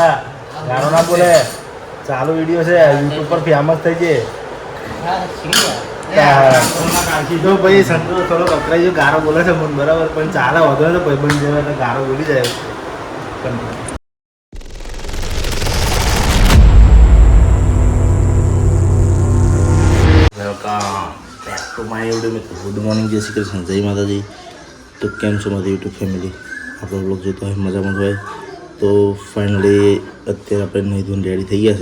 ગાનો ના બોલે ચાલુ વિડીયો છે યુટ્યુબ પર ફેમસ થઈ છે તો ભાઈ સંતો થોડો કકરાઈ જો ગારો બોલે છે મને બરાબર પણ ચાલે વધુ તો ભાઈબંધ જેવા એટલે ગારો બોલી જાય ગુડ મોર્નિંગ જય શ્રી કૃષ્ણ જય માતાજી તો કેમ છો મારી યુટ્યુબ ફેમિલી આપણો બ્લોગ જોતો હોય મજામાં હોય તો ફાઇનલી અત્યારે આપણે નહીં ધોઈને રેડી થઈ ગયા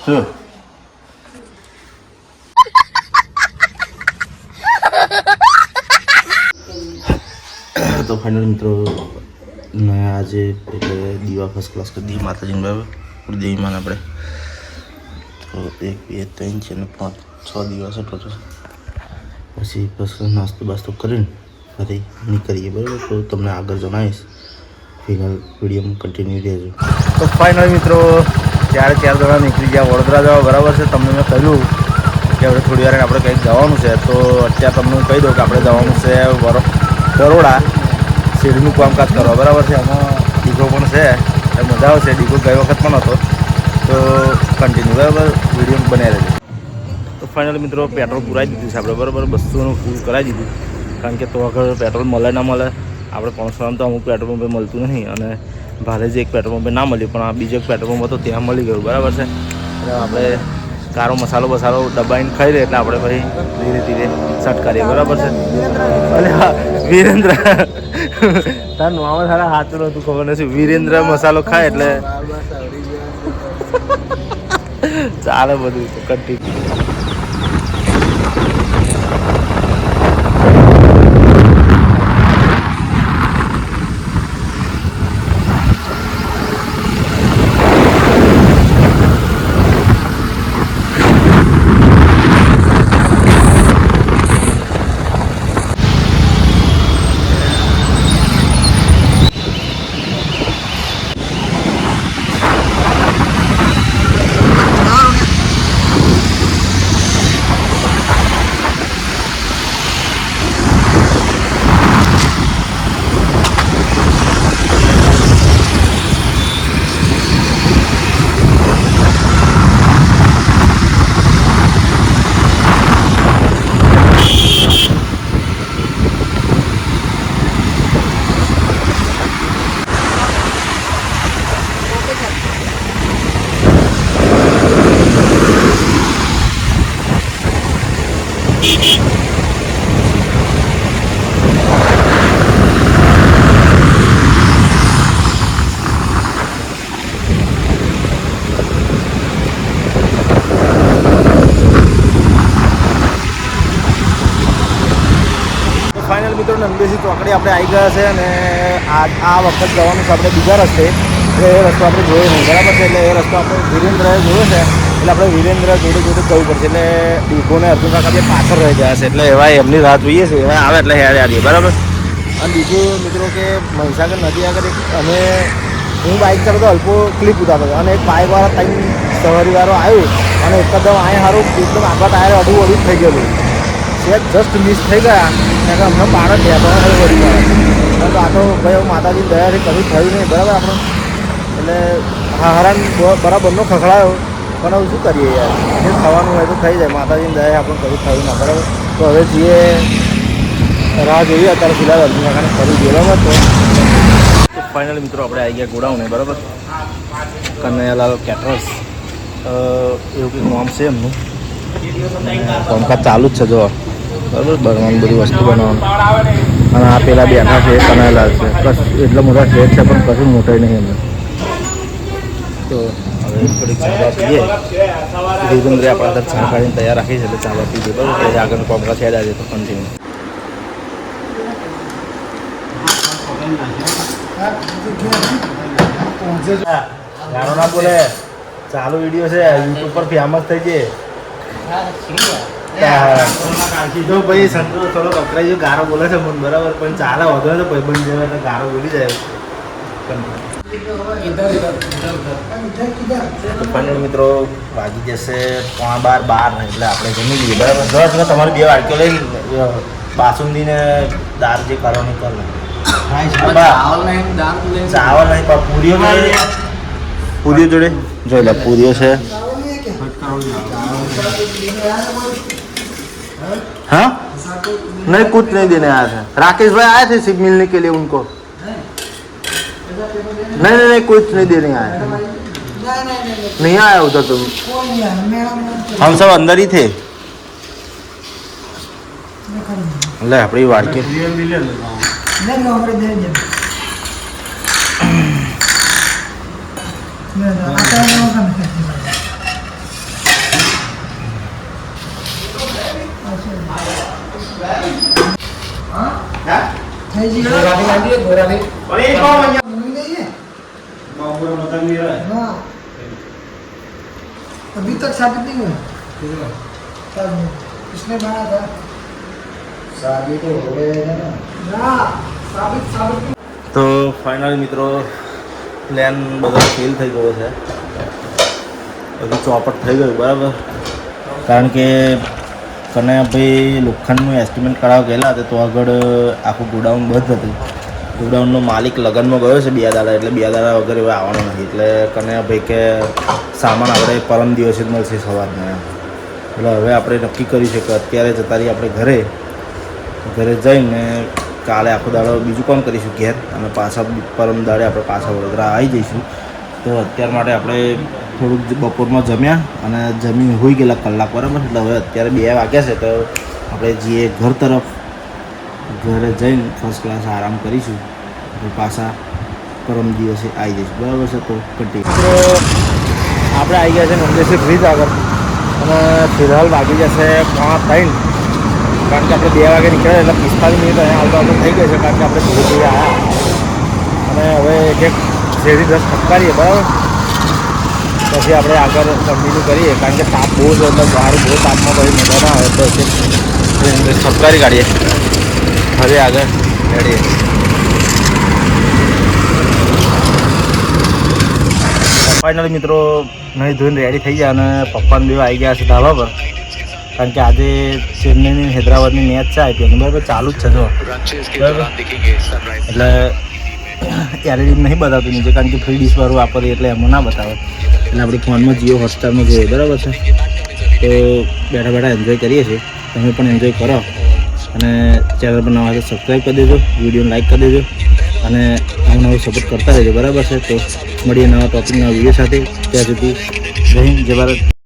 છે તો ફાઇનલ મિત્રો આજે એટલે દીવા ફર્સ્ટ ક્લાસ કરી દઈએ માતાજીને બરાબર દેવીમાં આપણે તો 1 2 3 4 ને 5 6 દિવસ ટોટલ પછી બસ નાસ્તો બાસ્તો કરીને ફરી નીકળીએ બરાબર તો તમને આગળ જણાવીશ ફિલહાલ વિડીયોમાં કન્ટિન્યુ રહેજો તો ફાઇનલ મિત્રો ચાર જણા નીકળી ગયા વડોદરા જવા બરાબર છે તમને મેં કહ્યું કે આપણે થોડી વાર આપણે કંઈક જવાનું છે તો અત્યારે તમને હું કહી દઉં કે આપણે જવાનું છે બરોડા શેરનું કામકાજ કરવા બરાબર છે એમાં ડીગો પણ છે એ મજા આવશે ડીગો ગઈ વખત પણ હતો તો કન્ટિન્યુ બરાબર વિડીયો બનાવી રહેજો તો ફાઇનલ મિત્રો પેટ્રોલ પુરાવી દીધું છે આપણે બરાબર 200નું ફૂલ કરાવી દીધું કારણ કે તો આગળ પેટ્રોલ મળે ના મળે આપણે કોન્સ્ટામાં તો અમુક પેટ્રોલ પંપે મળતું નહીં અને ભારે જે એક પેટ્રોલ પંપે ના મળ્યું પણ આ બીજો એક પેટ્રોલ પંપ હતો ત્યાં મળી ગયું બરાબર છે એટલે આપણે કારો મસાલો દબાઈને ખાઈ લઈએ એટલે આપણે ભાઈ ધીરે ધીરે સટ કરીએ બરાબર છે અરે હા વીરેન્દ્ર તાર નામ સારા હાથું નહોતું ખબર નથી વીરેન્દ્ર મસાલો ખાય એટલે ચાલે બધું કન્ટિન્યુ ફાઇનલ મિત્રો નંદેસી ચોકડી આપણે આવી ગયા છે અને આ વખત જવાનું છે આપણે બીજા રસ્તે એટલે એ રસ્તો આપણે જોયો નહીં બરાબર છે એટલે એ રસ્તો આપણે વિરેન્દ્રએ જોયો છે એટલે આપણે વિરેન્દ્ર જોડે જવું પડશે એટલે ડીગોને અર્જુન કાકા બે પાછળ રહી ગયા છે એટલે એવા એમની રાહ જોઈએ છે એવા આવે એટલે હેડ આવીએ બરાબર અને બીજું મિત્રો કે મહીસાગર નદી આગળ અમે હું બાઇક ચાલતો હલકો ક્લિપ ઉતારતો હતો અને એક બાઇકવાળા ત્રણ સવારીવાળો આવ્યો અને એકદમ અહીંયા સારું એકદમ આગળ ટાયર અડું થઈ ગયેલું છે જસ્ટ મિસ થઈ ગયા એટલે હમણાં પાડ જ થયા તો વળી ગયા તો આ તો ભાઈ માતાજી દયાથી કશું થયું નહીં બરાબર આપણે એટલે હરાન બરાબરનો ખખડાયો પણ હવે શું કરીએ યાર જે થવાનું હોય તો થઈ જાય માતાજીની દયા આપણે કશું થયું ના બરાબર તો હવે જઈએ રાહ જોઈએ અત્યારે ફિલહાલ અર્જુન કાકાને ફરી ગયેલો તો ફાઇનલ મિત્રો આપણે આવી ગયા ગોડાઉને બરાબર કનૈયાલાલ કેટરર્સ એવું કંઈક નામ છે એમનું કામકાજ ચાલુ જ છે જો બરાબર બનવાનું બધી વસ્તુ બનાવવાનું અને આ પેલા બેઠા છે કનૈયાલાલ છે બસ એટલા મોટા શેર છે પણ કશું મોટા નહીં એમને તો હવે થોડીક ચાલવા પીએ ધીરેન્દ્રે આપણા અંદર ચા કાઢીને તૈયાર રાખી છે એટલે ચાલવા પીએ બરાબર એટલે આગળનું કામકાજ હેડ આવે તો કન્ટિન્યુ ગાનો ના બોલે ચાલુ વિડીયો છે યુટ્યુબ પર ફેમસ થઈ છે તો ભાઈ સંતો થોડો કકરાઈ જો ગારો બોલે છે મને બરાબર પણ ચાલે વધુ તો ભાઈબંધ જેવા એટલે ગારો બોલી જાય ફાઇનલ મિત્રો વાગી જશે 11:30 એટલે આપણે જમી લઈએ બરાબર 10 તમારી 2 વાટકીઓ લઈ બાસુંદી ને દાળ જે કરવાની કર ચાવલ નહીં પણ પૂરીઓ જોડે જોઈ લે પૂરીઓ છે हाँ नहीं कुछ नहीं देने आया था राकेश भाई आए थे सिर्फ मिलने के लिए उनको नहीं नहीं नहीं कुछ नहीं देने आया था नहीं आया उधर तुम हम सब अंदर ही थे ले अपनी वाड़ के अभी तक साबित नहीं हुआ किसने बनाया था साबित हो गया ना साबित तो फाइनल મિત્રો પ્લાન બધો ફેલ થઈ ગયો છે બધું ચોપટ થઈ ગયું બરાબર કારણ કે કનૈયાભાઈ લોખંડનું એસ્ટિમેટ કરાવવા ગયેલા હતા તો આગળ આખું ગોડાઉન બંધ હતું ગોડાઉનનો માલિક લગ્નમાં ગયો છે 2 દાડા એટલે 2 દાડા વગર હવે આવવાનો નથી એટલે કનૈયાભાઈ કે સામાન આપણે પરમ દિવસે જ મળશે સવારના એટલે હવે આપણે નક્કી કર્યું છે કે અત્યારે જતા રહીએ આપણે ઘરે જઈને કાલે આખો દાડો બીજું કામ કરીશું ઘેર અને પાછા પરમ દાડે આપણે પાછા વડોદરા આવી જઈશું તો અત્યાર માટે આપણે થોડુંક બપોરમાં જમ્યા અને જમીન હોઈ ગયેલા કલાક બરાબર એટલે હવે અત્યારે 2 વાગ્યા છે તો આપણે જઈએ ઘર તરફ ઘરે જઈને ફર્સ્ટ ક્લાસ આરામ કરીશું પાછા પરમ દિવસે આવી જઈશું બરાબર છે તો કન્ટિન્યુ આપણે આવી ગયા છે નંદેશ્વર બ્રિજ આગળ અને ફિલહાલ વાગી જશે 3:30 કારણ કે આપણે 2 વાગે નીકળ્યા એટલે 45 મિનિટ અહીંયા આવતા થઈ ગઈ છે કારણ કે આપણે ધીરે ધીરે આવ્યા અને હવે એક શેરી 10 ફટકારીએ બરાબર પછી આપણે આગળ કન્ટિન્યુ કરીએ કારણ કે તાપ બહુ છે એટલે બહાર બહુ તાપમાં પછી મજા ના આવે તો ફટકારી કાઢીએ હવે આગળ રેડીએ ફાઇનલી મિત્રો નહીં ધોઈને રેડી થઈ ગયા અને પપ્પાને બે આવી ગયા છે ધાબા પર કારણ કે આજે ચેન્નઈની હૈદરાબાદની મેચ છે આઈપીએલની બરાબર ચાલુ જ છે જો બરાબર એટલે એલઈડી નહીં બતાવતું નીચે કારણ કે ફ્રી ડીશ વાળું વાપરીએ એટલે એમાં ના બતાવે એટલે આપણે ફોનમાં જીઓ હોટસ્ટારમાં જોઈએ બરાબર છે તો બેઠા બેઠા એન્જોય કરીએ છીએ તમે પણ એન્જોય કરો અને ચેનલ પર નવા હોય તો સબસ્ક્રાઈબ કરી દેજો વિડીયોને લાઈક કરી દેજો અને નવો સપોર્ટ કરતા રહેજો બરાબર છે તો મળીએ નવા ટોપિક નવા વિડીયો સાથે ત્યાં સુધી જય હિન્દ જય ભારત